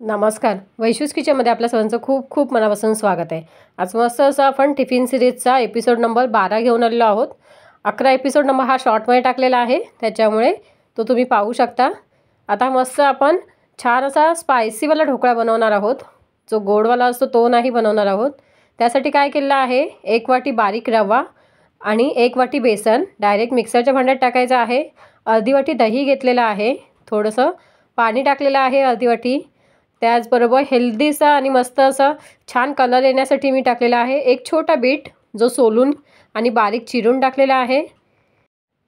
नमस्कार. वैशूज किचनमध्ये आपल्या सर्वांचं खूप खूप मनापासून स्वागत आहे. आज मस्त असं आपण टिफिन सिरीजचा एपिसोड नंबर 12 घेऊन आलेलो आहोत. 11 एपिसोड नंबर हा शॉर्टमध्ये टाकलेला आहे, त्याच्यामुळे तो तुम्ही पाहू शकता. आता मस्त आपण छान असा स्पायसीवाला ढोकळा बनवणार आहोत. जो गोडवाला असतो तो नाही बनवणार आहोत. त्यासाठी काय केलेलं आहे, 1 वाटी बारीक रवा आणि 1 वाटी बेसन डायरेक्ट मिक्सरच्या भांड्यात टाकायचं आहे. अर्धी वाटी दही घेतलेलं आहे, थोडंसं पाणी टाकलेलं आहे अर्धी वाटी. त्याचबरोबर हेल्दीचा आणि मस्त असा छान कलर येण्यासाठी मी टाकलेला आहे एक छोटा बीट, जो सोलून आणि बारीक चिरून टाकलेला आहे.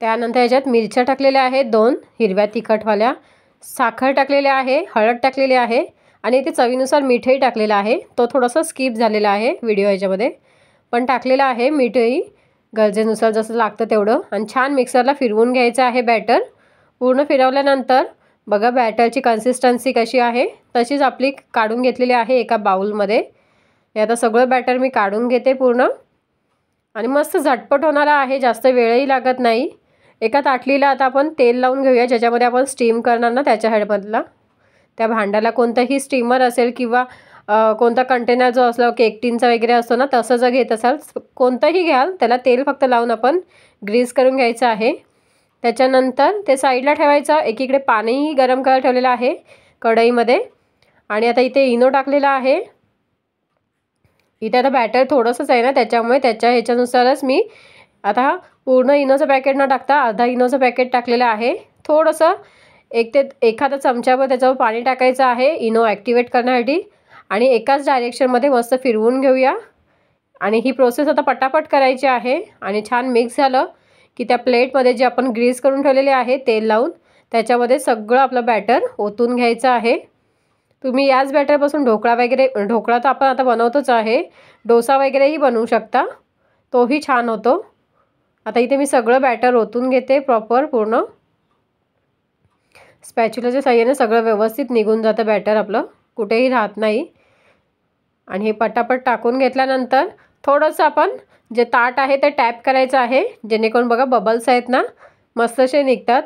त्यानंतर याच्यात मिरच्या टाकलेल्या आहेत 2 हिरव्या तिखटवाल्या, साखर टाकलेली आहे, हळद टाकलेली आहे आणि इथे चवीनुसार मीठही टाकलेलं आहे. तो थोडासा स्किप झालेला आहे व्हिडिओ याच्यामध्ये, पण टाकलेला आहे मीठही गरजेनुसार जसं लागतं तेवढं. आणि छान मिक्सरला फिरवून घ्यायचं आहे बॅटर. पूर्ण फिरवल्यानंतर बघा बॅटरची कन्सिस्टन्सी कशी आहे, तशीच आपली काढून घेतलेली आहे एका बाउलमध्ये. हे आता सगळं बॅटर मी काढून घेते पूर्ण. आणि मस्त झटपट होणारा आहे, जास्त वेळही लागत नाही. एका ताटलीला आता आपण तेल लावून घेऊया, ज्याच्यामध्ये आपण स्टीम करणार ना त्याच्या हेडमधला. त्या भांड्याला कोणतंही स्टीमर असेल किंवा कोणता कंटेनर जो असला केक टिनचा वगैरे असतो ना, तसं जर घेत असाल कोणतंही घ्याल, त्याला तेल फक्त लावून आपण ग्रीस करून घ्यायचं आहे. त्याच्यानंतर ते साईडला ठेवायचं. एकीकडे पाणीही गरम करायला ठेवलेलं आहे कढईमध्ये. आणि आता इथे इनो टाकलेला आहे. इथे आता बॅटर थोडंसंच आहे ना, त्याच्यामुळे त्याच्या ह्याच्यानुसारच मी आता पूर्ण इनोचं पॅकेट न टाकता अर्धा इनोचं पॅकेट टाकलेलं आहे. थोडंसं एखादा चमच्यावर त्याच्यावर पाणी टाकायचं आहे इनो ॲक्टिवेट करण्यासाठी. आणि एकाच डायरेक्शनमध्ये मस्त फिरवून घेऊया. आणि ही प्रोसेस आता पटापट करायची आहे. आणि छान मिक्स झालं की त्या प्लेटमध्ये जे आपण ग्रीस करून ठेवलेले आहे तेल लावून, त्याच्यामध्ये सगळं आपलं बॅटर ओतून घ्यायचं आहे. तुम्ही याच बॅटरपासून ढोकळा तर आपण आता बनवतोच आहे, डोसा वगैरेही बनवू शकता, तोही छान होतो. आता इथे मी सगळं बॅटर ओतून घेते प्रॉपर पूर्ण. स्पॅच्युलाच्या साहाय्याने सगळं व्यवस्थित निघून जातं बॅटर आपलं, कुठेही राहत नाही. आणि हे पटापट टाकून घेतल्यानंतर थोडंसं आपण जे ताट आहे ते टॅप करायचं आहे, जेणेकरून बघा बबल्स आहेत ना मस्त असे निघतात.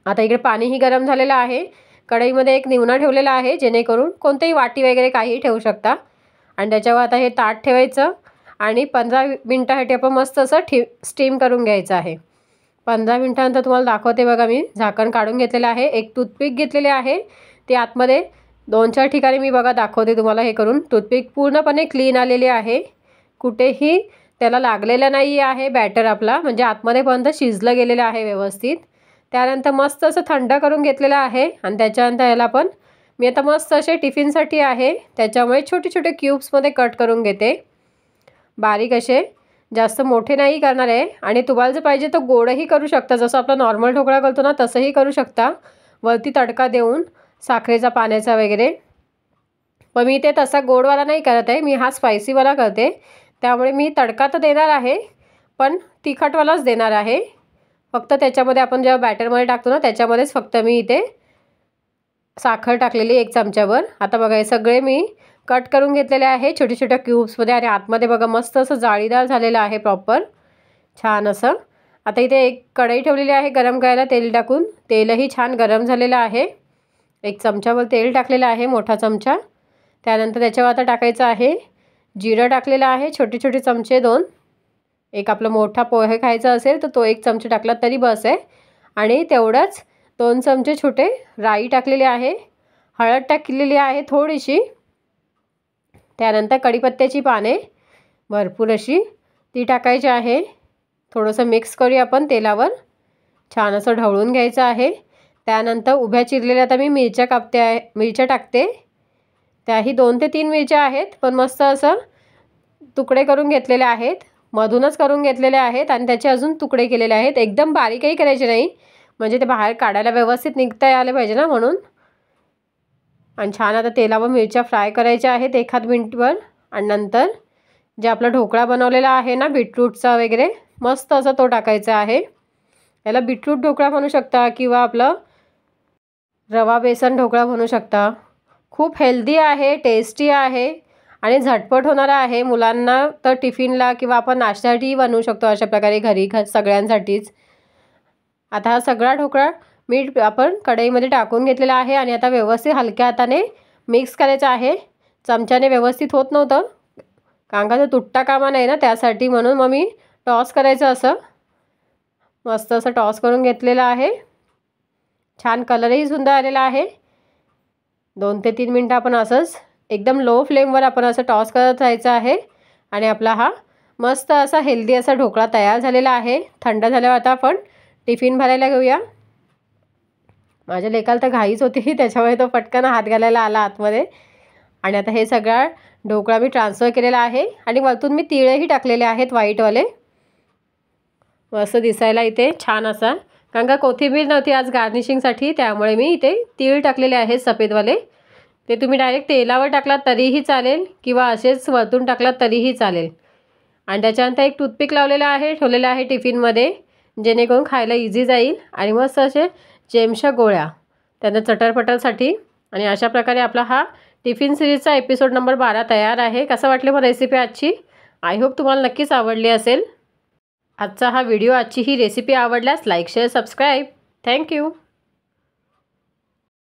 आता इकडे पाणीही गरम झालेलं आहे. कढईमध्ये एक निवणा ठेवलेला आहे, जेणेकरून कोणतेही वाटी वगैरे काहीही ठेवू शकता. आणि त्याच्यावर आता हे ताट ठेवायचं आणि 15 मिनटासाठी आपण मस्त असं स्टीम करून घ्यायचं आहे. 15 मिनटानंतर तुम्हाला दाखवते बघा, मी झाकण काढून घेतलेलं आहे. एक टूथपिक घेतलेले आहे, ते आतमध्ये 2-4 ठिकाणी मी बघा दाखवते तुम्हाला हे करून. टूथपिक पूर्णपणे क्लीन आलेली आहे, कुठेही त्याला लागलेलं नाही आहे बॅटर आपला, म्हणजे आतमध्येपर्यंत शिजलं गेलेलं आहे व्यवस्थित. त्यानंतर मस्त असं थंड करून घेतलेलं आहे. आणि त्याच्यानंतर याला पण मी आता मस्त असे टिफिनसाठी आहे, त्याच्यामुळे छोटे छोटे क्यूब्समध्ये कट करून घेते बारीक असे, जास्त मोठे नाही करणार आहे. आणि तुम्हाला जर पाहिजे तर गोडही करू शकता, जसं आपला नॉर्मल ढोकळा करतो ना तसंही करू शकता, वरती तडका देऊन साखरेचा पाण्याचा वगैरे. पण मी ते तसा गोडवाला नाही करत आहे, मी हा स्पायसीवाला करते. त्यामुळे मी तडका तर देणार आहे, पण तिखटवालाच देणार आहे. फक्त त्याच्यामध्ये आपण जेव्हा बॅटरमध्ये टाकतो ना त्याच्यामध्येच फक्त मी इथे साखर टाकलेली 1 चमच्यावर. आता बघा हे सगळे मी कट करून घेतलेले आहे छोट्या छोट्या क्यूब्समध्ये. आणि आतमध्ये बघा मस्त असं जाळीदार झालेलं आहे प्रॉपर, छान असं. आता इथे एक कढई ठेवलेली आहे गरम करायला तेल टाकून. तेलही छान गरम झालेलं आहे. 1 चमच्यावर तेल टाकलेलं आहे, मोठा चमचा. त्यानंतर त्याच्यावर आता टाकायचं आहे जिरं टाकलेलं आहे, छोटे छोटे चमचे 2. एक आपलं मोठा पोहे खायचा असेल तर तो 1 चमचा टाकला तरी बस आहे. आणि तेवढंच 2 चमचे छोटे राई टाकलेली आहे, हळद टाकलेली आहे थोडीशी. त्यानंतर कढीपत्त्याची पाने भरपूर अशी ती टाकायची आहे. थोडंसं मिक्स करूया आपण तेलावर, छान असं ढवळून घ्यायचं आहे. त्यानंतर उभ्या चिरलेल्या आता मी मिरच्या टाकते. त्याही 2 ते 3 मिरच्या आहेत, पण मस्त असं तुकडे करून घेतलेले आहेत, मधूनच करून घेतलेले आहेत. आणि त्याचे अजून तुकडे केलेले आहेत, एकदम बारीकही करायचे नाही, म्हणजे ते बाहेर काढायला व्यवस्थित निघता आले पाहिजे ना म्हणून. आणि छान आता तेलावर मिरच्या फ्राय करायच्या आहेत 1 मिनिटभर. आणि नंतर जे आपला ढोकळा बनवलेला आहे ना बीटरूटचा वगैरे, मस्त असा तो टाकायचा आहे. याला बीटरूट ढोकळा म्हणू शकता किंवा आपलं रवा बेसन ढोकळा म्हणू शकता. खूप हेल्दी आहे, टेस्टी आहे आणि झटपट होणारा आहे. मुलांना तर टिफिनला किंवा आपण नाश्त्यासाठीही बनवू शकतो अशा प्रकारे घरी सगळ्यांसाठीच. आता हा सगळा ढोकळा मीठ आपण कढईमध्ये टाकून घेतलेलं आहे आणि आता व्यवस्थित हलक्या हाताने मिक्स करायचं आहे. चमच्याने व्यवस्थित होत नव्हतं, कारण का तो तुटता कामा नाही ना, त्यासाठी म्हणून मग मी टॉस करायचं असं मस्त असं टॉस करून घेतलेलं आहे. छान कलरही सुंदर आलेला आहे. 2 ते 3 मिनटं आपण असंच एकदम लो फ्लेमवर आपण असं टॉस करत राहायचं आहे आणि आपला हा मस्त असा हेल्दी असा ढोकळा तयार झालेला आहे. थंड झाल्यावर आता आपण टिफिन भरायला घेऊया. माझ्या लेकाला तर घाईच होती, त्याच्यामुळे तो पटकन हात घालायला आला आतमध्ये. आणि आता हे सगळा ढोकळा मी ट्रान्सफर केलेला आहे आणि वरतून मी तिळही टाकलेले आहेत व्हाईटवाले, मस्त दिसायला इथे छान असा. कारण का कोथिंबीर नव्हती आज गार्निशिंगसाठी, त्यामुळे मी इथे तीळ टाकलेले आहेत सफेदवाले. ते तुम्ही डायरेक्ट तेलावर टाकलात तरीही चालेल किंवा असेच वरतून टाकलात तरीही चालेल. आणि त्याच्यानंतर एक टूथपिक लावलेला आहे, ठेवलेला आहे टिफिनमध्ये, जेणेकरून खायला इझी जाईल. आणि मस्त असे जेमशा गोळ्या त्यांना चटरपटरसाठी. आणि अशा प्रकारे आपला हा टिफिन सिरीजचा एपिसोड नंबर 12 तयार आहे. कसं वाटलं मग रेसिपी आजची? आय होप तुम्हाला नक्कीच आवडली असेल. आजचा हा व्हिडिओ, आजची ही रेसिपी आवडल्यास लाईक शेअर सबस्क्राईब. थँक्यू.